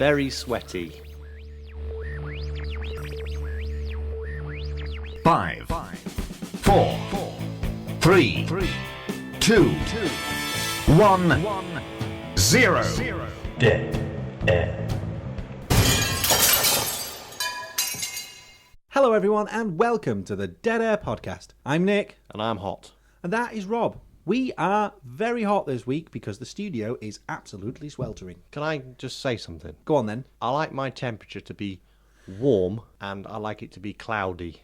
very sweaty. 5, 4, 3, 2, 1, 0. Dead air. Hello, everyone, and welcome to the Dead Air Podcast. I'm Nick. And I'm hot. And that is Rob. We are very hot this week because the studio is absolutely sweltering. Can I just say something? Go on, then. I like my temperature to be warm and I like it to be cloudy.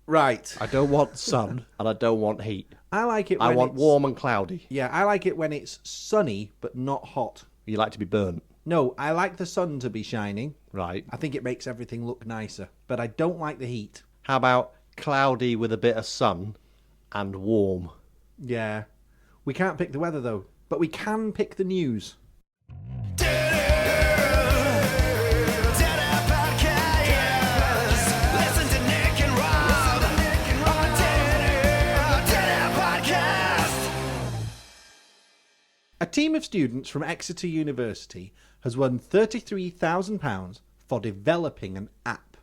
Right. I don't want sun and I don't want heat. I like it when I want it's... warm and cloudy. Yeah, I like it when it's sunny but not hot. You like to be burnt. No, I like the sun to be shining. Right. I think it makes everything look nicer. But I don't like the heat. How about cloudy with a bit of sun and warm? Yeah. We can't pick the weather, though. But we can pick the news. A team of students from Exeter University has won £33,000 for developing an app.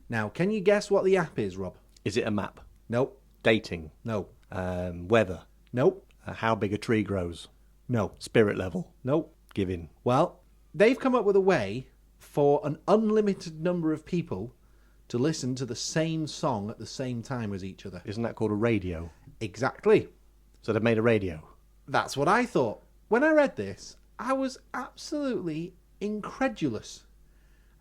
Now, can you guess what the app is, Rob? Is it a map? Nope. Dating? No. Weather? Nope. How big a tree grows? No. Spirit level? Nope. Giving? Well, they've come up with a way for an unlimited number of people to listen to the same song at the same time as each other. Isn't that called a radio? Exactly. So they've made a radio. That's what I thought. When I read this, I was absolutely incredulous.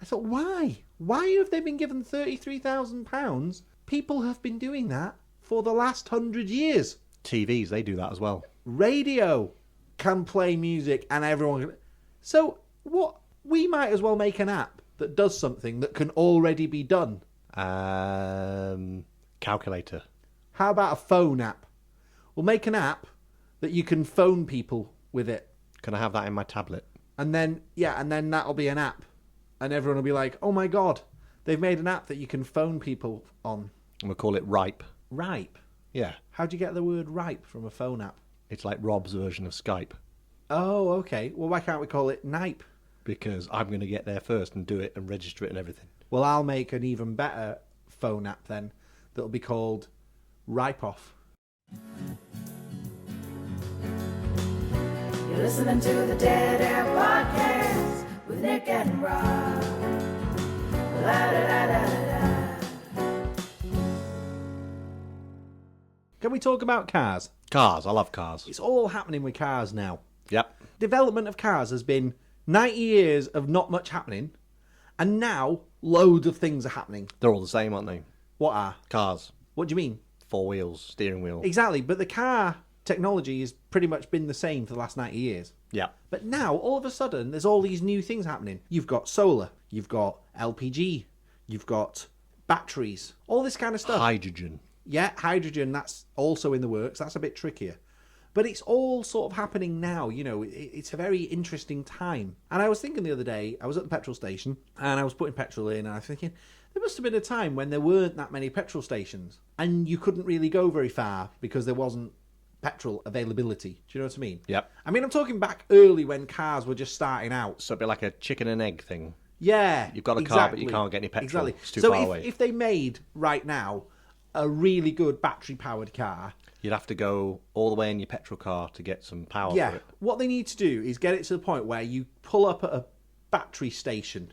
I thought, why? Why have they been given £33,000? People have been doing that for the last 100 years. TVs, they do that as well. Radio can play music and everyone can... So, what? We might as well make an app that does something that can already be done. Calculator. How about a phone app? We'll make an app that you can phone people with it. Can I have that in my tablet? And then that'll be an app. And everyone will be like, oh my God, they've made an app that you can phone people on. And we'll call it Ripe. Ripe? Yeah. How'd you get the word ripe from a phone app? It's like Rob's version of Skype. Oh, okay. Well, why can't we call it Nipe? Because I'm going to get there first and do it and register it and everything. Well, I'll make an even better phone app then that'll be called Ripe Off. You're listening to the Dead Air Podcast with Nick and Rob. La da da da da. Can we talk about cars? Cars. I love cars. It's all happening with cars now. Yep. Development of cars has been 90 years of not much happening, and now loads of things are happening. They're all the same, aren't they? What are? Cars. What do you mean? 4 wheels, steering wheel. Exactly, but the car technology has pretty much been the same for the last 90 years. Yeah. But now, all of a sudden, there's all these new things happening. You've got solar, you've got LPG, you've got batteries, all this kind of stuff. Hydrogen. Yeah, hydrogen, that's also in the works. That's a bit trickier. But it's all sort of happening now, you know, it's a very interesting time. And I was thinking the other day, I was at the petrol station, and I was putting petrol in, and I was thinking, there must have been a time when there weren't that many petrol stations, and you couldn't really go very far because there wasn't petrol availability. Do you know what I mean? Yep. I mean, I'm talking back early when cars were just starting out. So it'd be like a chicken and egg thing. Yeah. You've got a car, but you can't get any petrol. Exactly. It's too so far away. If they made, right now, a really good battery-powered car... You'd have to go all the way in your petrol car to get some power for Yeah. it. What they need to do is get it to the point where you pull up at a battery station,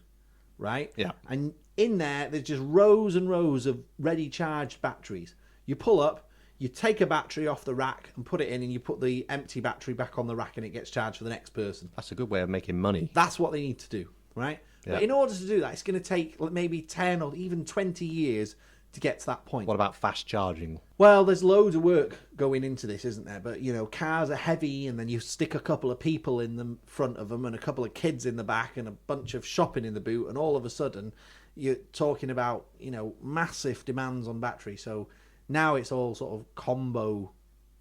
right? Yeah. And in there, there's just rows and rows of ready-charged batteries. You pull up, you take a battery off the rack and put it in, and you put the empty battery back on the rack, and it gets charged for the next person. That's a good way of making money. That's what they need to do, right? Yeah. But in order to do that, it's going to take maybe 10 or even 20 years to get to that point. What about fast charging? Well, there's loads of work going into this, isn't there? But, you know, cars are heavy, and then you stick a couple of people in the front of them and a couple of kids in the back and a bunch of shopping in the boot, and all of a sudden you're talking about, you know, massive demands on battery. So now it's all sort of combo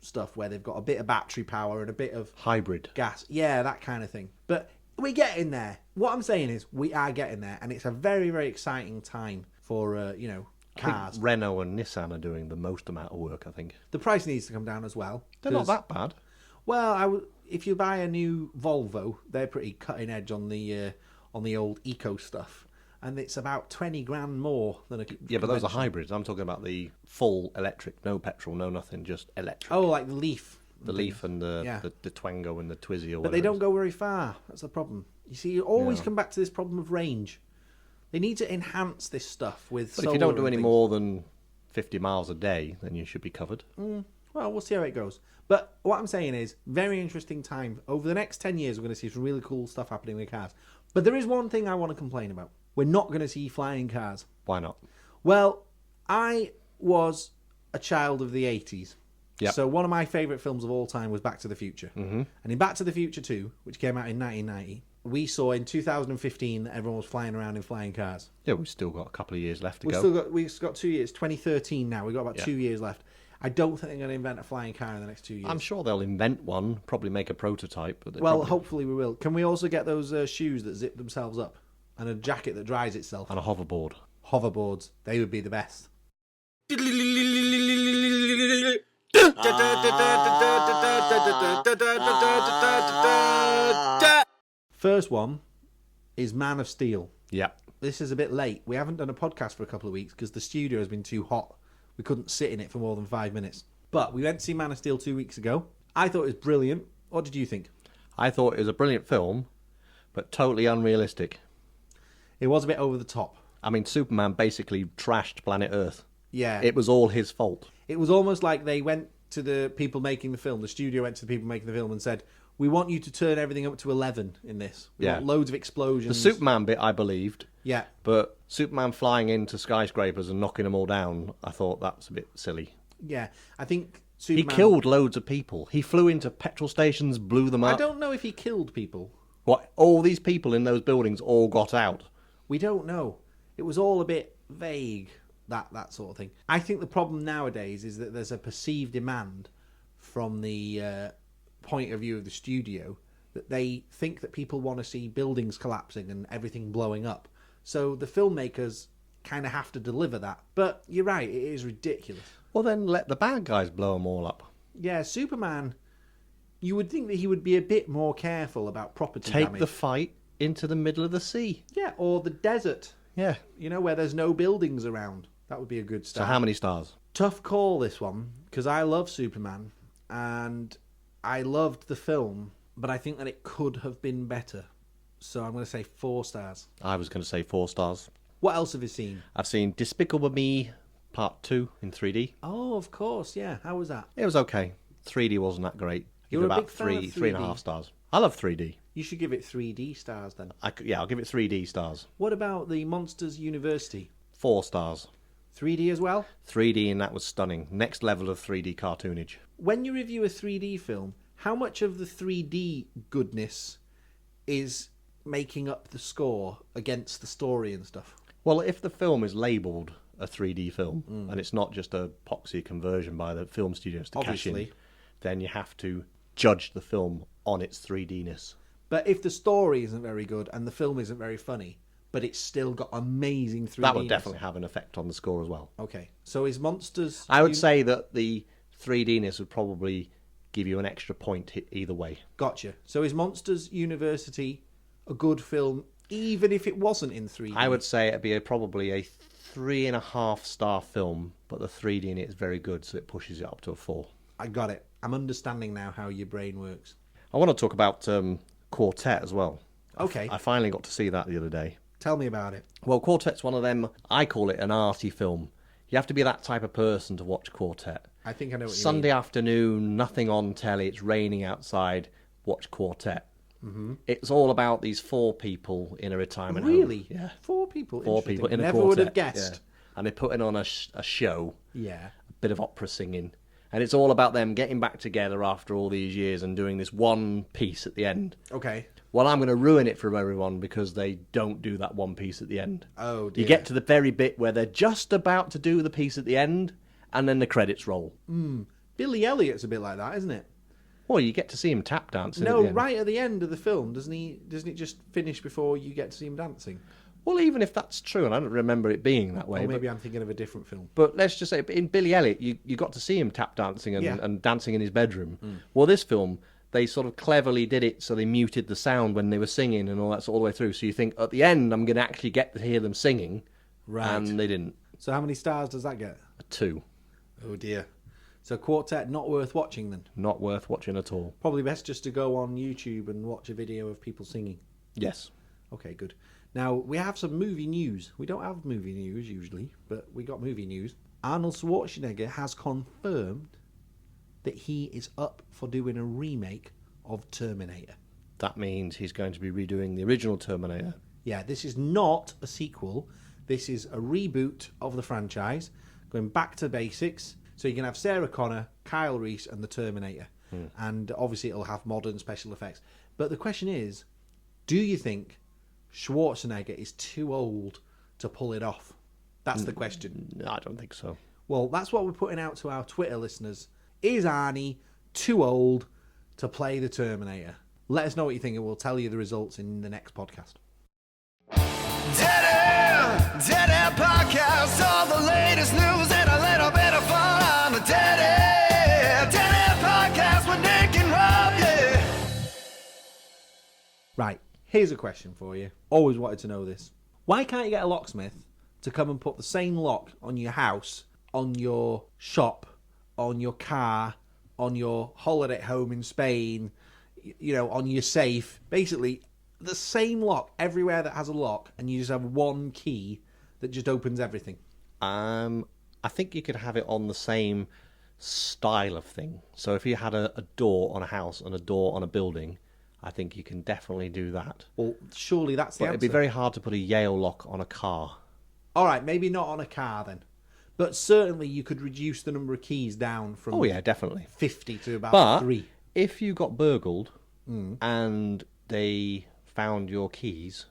stuff where they've got a bit of battery power and a bit of Hybrid. gas. Yeah, that kind of thing. But we're getting there. What I'm saying is we are getting there, and it's a very, very exciting time for, you know, I think cars. Renault and Nissan are doing the most amount of work, I think. The price needs to come down as well. They're not 'cause- that bad. Well, if you buy a new Volvo, they're pretty cutting edge on the on the old eco stuff, and it's about 20 grand more than a Yeah, but those are conventional. hybrids. I'm talking about the full electric, no petrol, no nothing, just electric. Oh, like the Leaf. The Leaf and the, Yeah. the Twango and the Twizy or But they whatever. don't go very far. That's the problem. You see, you always Yeah. come back to this problem of range. They need to enhance this stuff with But if you don't do solar any and more than 50 miles a day, then you should be covered. things. Well, we'll see how it goes. But what I'm saying is, very interesting time. Over the next 10 years, we're going to see some really cool stuff happening with cars. But there is one thing I want to complain about. We're not going to see flying cars. Why not? Well, I was a child of the 80s. Yep. So one of my favourite films of all time was Back to the Future. Mm-hmm. And in Back to the Future 2, which came out in 1990, we saw in 2015 that everyone was flying around in flying cars. Yeah, we've still got a couple of years left to We've go. got 2 years, 2013 now. We've got about Yeah. 2 years left. I don't think they're going to invent a flying car in the next 2 years. I'm sure they'll invent one, probably make a prototype. But Well, hopefully we will. Can we also get those shoes that zip themselves up? And a jacket that dries itself? And a hoverboard. Hoverboards. They would be the best. First one is Man of Steel. Yeah. This is a bit late. We haven't done a podcast for a couple of weeks because the studio has been too hot. We couldn't sit in it for more than 5 minutes. But we went to see Man of Steel 2 weeks ago. I thought it was brilliant. What did you think? I thought it was a brilliant film, but totally unrealistic. It was a bit over the top. I mean, Superman basically trashed planet Earth. Yeah. It was all his fault. It was almost like they went to the people making the film, the studio went to the people making the film and said, we want you to turn everything up to 11 in this. We Yeah. want loads of The explosions. Superman bit, I believed. Yeah. But Superman flying into skyscrapers and knocking them all down, I thought that's a bit silly. Yeah. I think He Superman... killed loads of people. He flew into petrol stations, blew them I up. don't know if he killed people. What? All these people in those buildings all got out. We don't know. It was all a bit vague, that sort of thing. I think the problem nowadays is that there's a perceived demand from the point of view of the studio that they think that people want to see buildings collapsing and everything blowing up. So the filmmakers kind of have to deliver that. But you're right, it is ridiculous. Well, then let the bad guys blow them all up. Yeah, Superman, you would think that he would be a bit more careful about property Take damage. the fight into the middle of the sea. Yeah, or the desert, Yeah. you know, where there's no buildings around. That would be a good So start. how many stars? Tough call, this one, because I love Superman and I loved the film, but I think that it could have been better. So I'm going to say 4 stars. I was going to say 4 stars. What else have you seen? I've seen Despicable Me Part 2 in 3D. Oh, of course, yeah. How was that? It was okay. 3D wasn't that great. You're Give it a about big fan of 3.5 3D. stars. I love 3D. You should give it 3D stars then. Yeah, I'll give it 3D stars. What about the Monsters University? 4 stars. 3D as well? 3D and that was stunning. Next level of 3D cartoonage. When you review a 3D film, how much of the 3D goodness is making up the score against the story and stuff? Well, if the film is labelled a 3D film and it's not just a poxy conversion by the film studios to cash in, Obviously. then you have to judge the film on its 3D-ness. But if the story isn't very good and the film isn't very funny, but it's still got amazing 3D. That would definitely have an effect on the score as well. Okay, so is Monsters... I would say that the 3D-ness would probably give you an extra point either way. Gotcha. So is Monsters University a good film, even if it wasn't in 3D? I would say it'd be probably a 3.5 star film, but the 3D in it is very good, so it pushes it up to a 4. I got it. I'm understanding now how your brain works. I want to talk about Quartet as well. Okay. I finally got to see that the other day. Tell me about it. Well, Quartet's one of them, I call it an arty film. You have to be that type of person to watch Quartet. I think I know what you Sunday mean. afternoon, nothing on telly, it's raining outside, watch Quartet. Mm-hmm. It's all about these 4 people in a retirement home. Really? Yeah. 4 people? 4 Interesting. people in a Never quartet. would have guessed. Yeah. And they're putting on a show, Yeah. a bit of opera singing. And it's all about them getting back together after all these years and doing this one piece at the end. Okay. Well, I'm going to ruin it for everyone because they don't do that one piece at the end. Oh, dear. You get to the very bit where they're just about to do the piece at the end, and then the credits roll. Billy Elliot's a bit like that, isn't it? Well, you get to see him tap dancing. at No, the end. right at the end of the film, doesn't it just finish before you get to see him dancing? Well, even if that's true, and I don't remember it being that way, Or maybe I'm thinking of a different film. but let's just say in Billy Elliot, you got to see him tap dancing and, Yeah. and dancing in his bedroom. Well, this film, they sort of cleverly did it so they muted the sound when they were singing and all that all the way through. So you think at the end I'm going to actually get to hear them singing, Right. and they didn't. So how many stars does that get? A 2. Oh dear. So Quartet not worth watching then. Not worth watching at all. Probably best just to go on YouTube and watch a video of people singing. Yes. Okay, good. Now we have some movie news. We don't have movie news usually, but we got movie news. Arnold Schwarzenegger has confirmed that he is up for doing a remake of Terminator. That means he's going to be redoing the original Terminator. Yeah, this is not a sequel. This is a reboot of the franchise, going back to basics. So you can have Sarah Connor, Kyle Reese, and the Terminator. And obviously it'll have modern special effects. But the question is, do you think Schwarzenegger is too old to pull it off? That's the question. No, I don't think so. Well, that's what we're putting out to our Twitter listeners. Is Arnie too old to play the Terminator? Let us know what you think and we'll tell you the results in the next podcast. Dead Air Podcast, all the latest news and a little bit of fun on the Dead Air Podcast with Nick and Rob, yeah. Right, here's a question for you. Always wanted to know this. Why can't you get a locksmith to come and put the same lock on your house, on your shop, on your car, on your holiday home in Spain, you know, on your safe? Basically, the same lock everywhere that has a lock, and you just have one key that just opens everything. I think you could have it on the same style of thing. So if you had a door on a house and a door on a building, I think you can definitely do that. Well, surely that's the But answer. it'd be very hard to put a Yale lock on a car. All right, maybe not on a car then. But certainly you could reduce the number of keys down from Oh yeah, definitely. 50 to about But 3. if you got burgled and they found your keys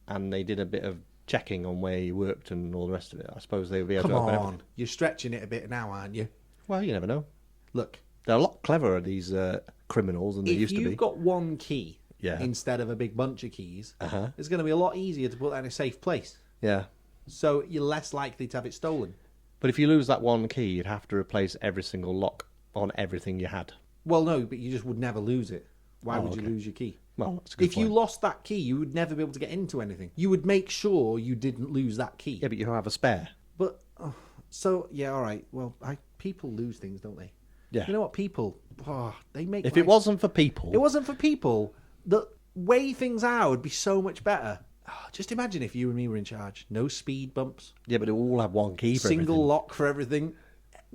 and they did a bit of checking on where you worked and all the rest of it, I suppose they would be able Come to open on, everything. you're stretching it a bit now, aren't you? Well, you never know. Look, They're a lot cleverer, these criminals, than they if used to you've be. got one key Yeah. instead of a big bunch of keys, Uh-huh. it's going to be a lot easier to put that in a safe place. Yeah. So you're less likely to have it stolen. But if you lose that one key, you'd have to replace every single lock on everything you had. Well, no, but you just would never lose it. Why Oh, would you okay. lose your key? Well, that's a good If you point. lost that key, you would never be able to get into anything. You would make sure you didn't lose that key. Yeah, but you have a spare. But so yeah, all right. Well, people lose things, don't they? Yeah. You know what? People, they make. If it life- wasn't for people... it wasn't for people, the way things are would be so much better. Just imagine if you and me were in charge. No speed bumps, Yeah, but it will all have one key for single everything. lock for everything.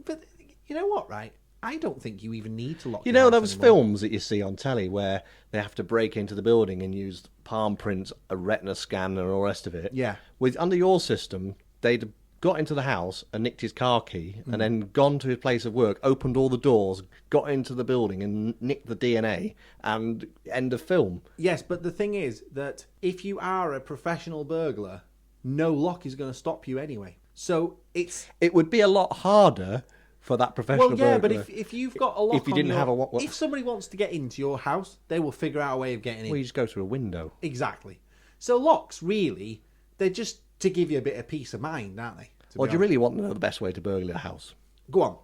But you know what, right? I don't think you even need to lock. You your know house those anymore. films that you see on telly where they have to break into the building and use palm prints, a retina scanner, and all the rest of it? Yeah. With under your system, they'd got into the house and nicked his car key and then gone to his place of work, opened all the doors, got into the building and nicked the DNA, and end of film. Yes, but the thing is that if you are a professional burglar, no lock is going to stop you anyway. So it's It would be a lot harder for that professional well, yeah, burglar. but if you've got a lock, If you on didn't your- have a what- if somebody wants to get into your house, they will figure out a way of getting in. Well, you just go through a window. Exactly. So locks, really, they're just to give you a bit of peace of mind, aren't they? To Or be do you honest. really want to know the best way to burgle a house? Go on.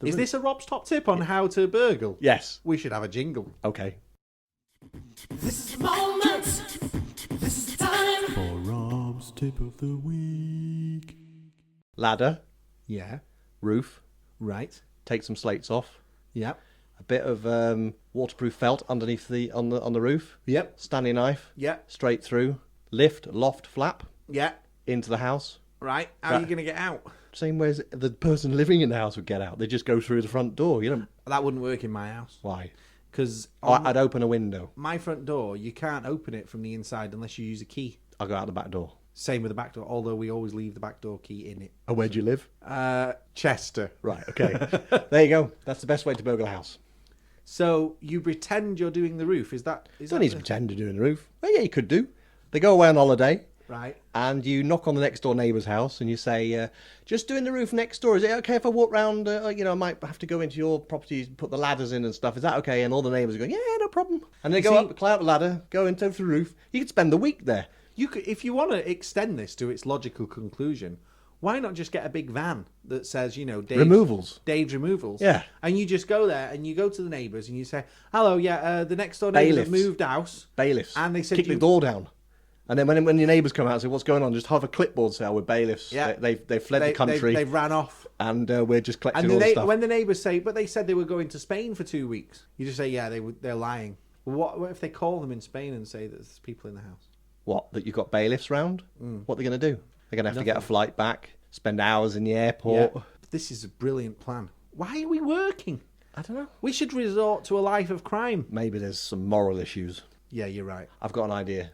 Is this a Rob's top tip on how to burgle? Yes. We should have a jingle. Okay. This is the moment. This is the time. For Rob's tip of the week. Ladder, Yeah. roof, Right. take some slates off, Yep. a bit of waterproof felt underneath on the roof, Yep. Stanley knife, Yep. straight through, lift, loft, flap Yeah. into the house. Right. How are you Right. going to get out? Same way as the person living in the house would get out. They just go through the front door. You know That wouldn't work in my house. why? Because I'd open a window. my front door, you can't open it from the inside unless you use a key. I'll go out the back door. Same with the back door, although we always leave the back door key in it. And where do you live? Chester. Right. Okay. There you go. That's the best way to burgle a house. So you pretend you're doing the roof. Is that? Don't need to pretend to do in the roof. Well, yeah, you could do. They go away on holiday. Right. And you knock on the next door neighbour's house and you say, just doing the roof next door. Is it okay if I walk round? I might have to go into your property, put the ladders in and stuff. Is that okay? And all the neighbours are going, yeah, no problem. And they go up, climb up the ladder, go into the roof. You could spend the week there. You could, if you want to extend this to its logical conclusion, Why not just get a big van that says, you know, Removals. Dave's Removals? Yeah. And you just go there and you go to the neighbours and you say, hello, the next door neighbours have Bailiffs. moved house. Bailiffs. And they said kick you- the door down. And then when your neighbours come out and say, what's going on? Just have a clipboard sale with bailiffs. Yeah. They've fled the country. They've ran off. And we're just collecting And all the stuff. when the neighbours say, but they said they were going to Spain for 2 weeks, you just say, yeah, they're lying. What if they call them in Spain and say that there's people in the house? What? That you've got bailiffs round? What are they going to do? They're going to have to get a flight back, spend hours in the airport. Yeah. This is a brilliant plan. Why are we working? I don't know. We should resort to a life of crime. Maybe there's some moral issues. Yeah, you're right. I've got an idea.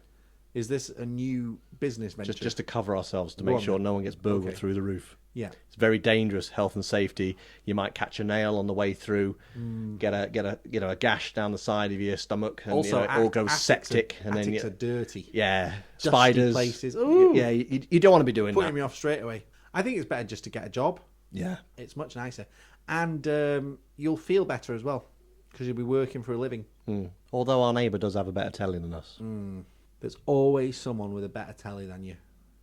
Is this a new business venture? Just to cover ourselves, to Go make on sure then. no one gets burgled Okay. through the roof. Yeah. It's very dangerous, health and safety. You might catch a nail on the way through, get a gash down the side of your stomach, and Also, it all goes septic, and then attics are dirty. yeah, Dusty spiders. places. Ooh. Yeah, you don't want to be doing Putting that. me off straight away. I think it's better just to get a job. Yeah, It's much nicer. And you'll feel better as well because you'll be working for a living. although our neighbour does have a better telly than us. There's always someone with a better telly than you.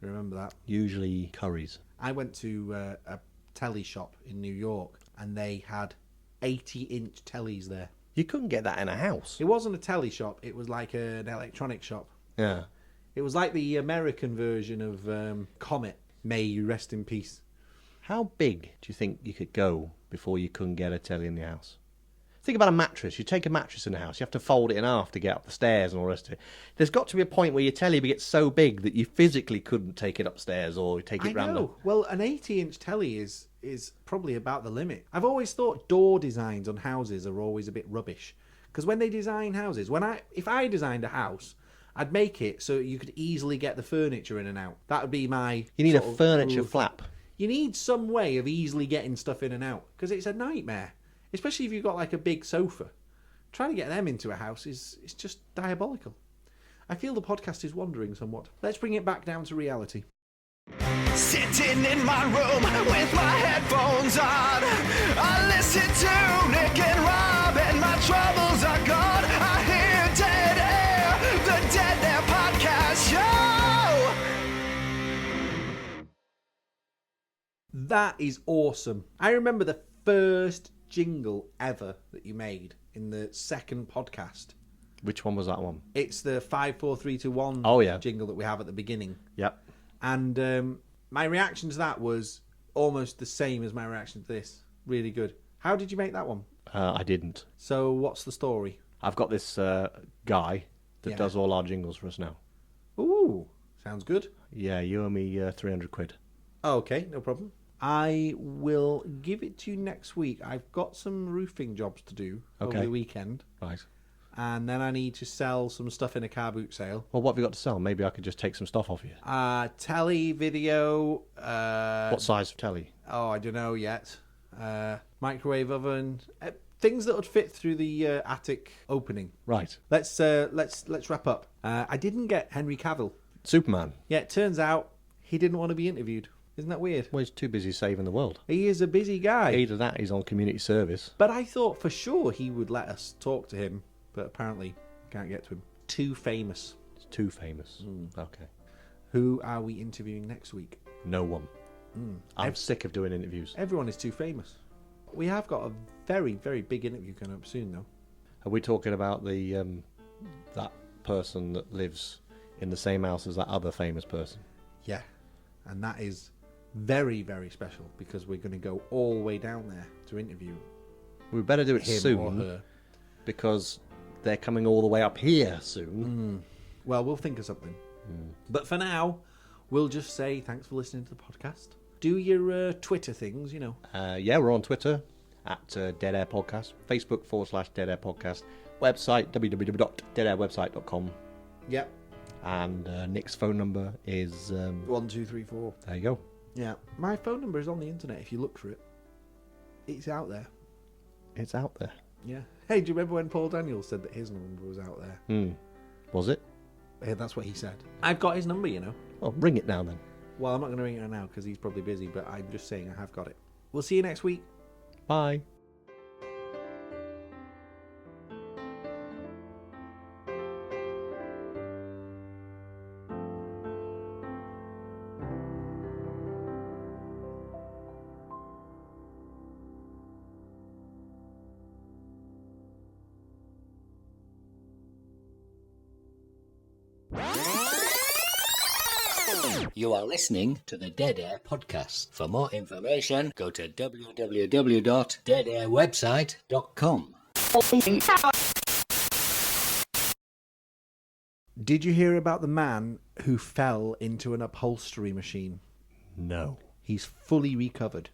Remember that? Usually curries. I went to a telly shop in New York and they had 80-inch tellies there. You couldn't get that in a house. It wasn't a telly shop. It was like an electronic shop. Yeah. It was like the American version of Comet. May you rest in peace. How big do you think you could go before you couldn't get a telly in the house? Think about a mattress. You take a mattress in the house, you have to fold it in half to get up the stairs and all the rest of it. There's got to be a point where your telly gets so big that you physically couldn't take it upstairs or take I it round. know. Well, an 80-inch telly is probably about the limit. I've always thought door designs on houses are always a bit rubbish because when they design houses, if I designed a house, I'd make it so you could easily get the furniture in and out. That would be my. You need a sort of furniture rule of- flap. You need some way of easily getting stuff in and out because it's a nightmare, especially if you've got like a big sofa. Trying to get them into a house is just diabolical. I feel the podcast is wandering somewhat. Let's bring it back down to reality. Sitting in my room with my headphones on, I listen to Nick and Rob and my troubles are gone. I hear Dead Air, the Dead Air Podcast Show. That is awesome. I remember the first jingle ever that you made in the second podcast. Which one was that one? It's the 5, 4, 3, 2, 1 Oh, yeah. jingle that we have at the beginning. Yep. And my reaction to that was almost the same as my reaction to this. Really good. How did you make that one? I didn't. So what's the story? I've got this guy that Yeah. does all our jingles for us now. Ooh, sounds good. Yeah, you owe me 300 quid. Okay, no problem. I will give it to you next week. I've got some roofing jobs to do over Okay. the weekend. Right. And then I need to sell some stuff in a car boot sale. Well, what have you got to sell? Maybe I could just take some stuff off you. Telly, video, What size of telly? oh, I don't know yet. Microwave oven, things that would fit through the attic opening. Right. Let's wrap up. I didn't get Henry Cavill. Superman. Yeah, it turns out he didn't want to be interviewed. Isn't that weird? Well, he's too busy saving the world. He is a busy guy. Either that, he's on community service. But I thought for sure he would let us talk to him, but apparently can't get to him. Too famous. He's too famous. Okay. Who are we interviewing next week? No one. I'm sick of doing interviews. Everyone is too famous. We have got a very, very big interview coming up soon, though. Are we talking about the that person that lives in the same house as that other famous person? Yeah. And that is very, very special because we're going to go all the way down there to interview We better do it him soon or her. because they're coming all the way up here soon. Well, we'll think of something. But for now, we'll just say thanks for listening to the podcast. Do your Twitter things, you know. Yeah, we're on Twitter at Dead Air Podcast, Facebook /Dead Air Podcast, website www.deadairwebsite.com, Yep. and Nick's phone number is 1, 2, 3, 4. there you go. Yeah. My phone number is on the internet if you look for it. It's out there. It's out there. Yeah. Hey, do you remember when Paul Daniels said that his number was out there? Was it? Yeah, that's what he said. I've got his number, you know. Well, ring it now then. Well, I'm not going to ring it now because he's probably busy, but I'm just saying I have got it. We'll see you next week. Bye. You are listening to the Dead Air Podcast. For more information, go to www.deadairwebsite.com. Did you hear about the man who fell into an upholstery machine? No. He's fully recovered.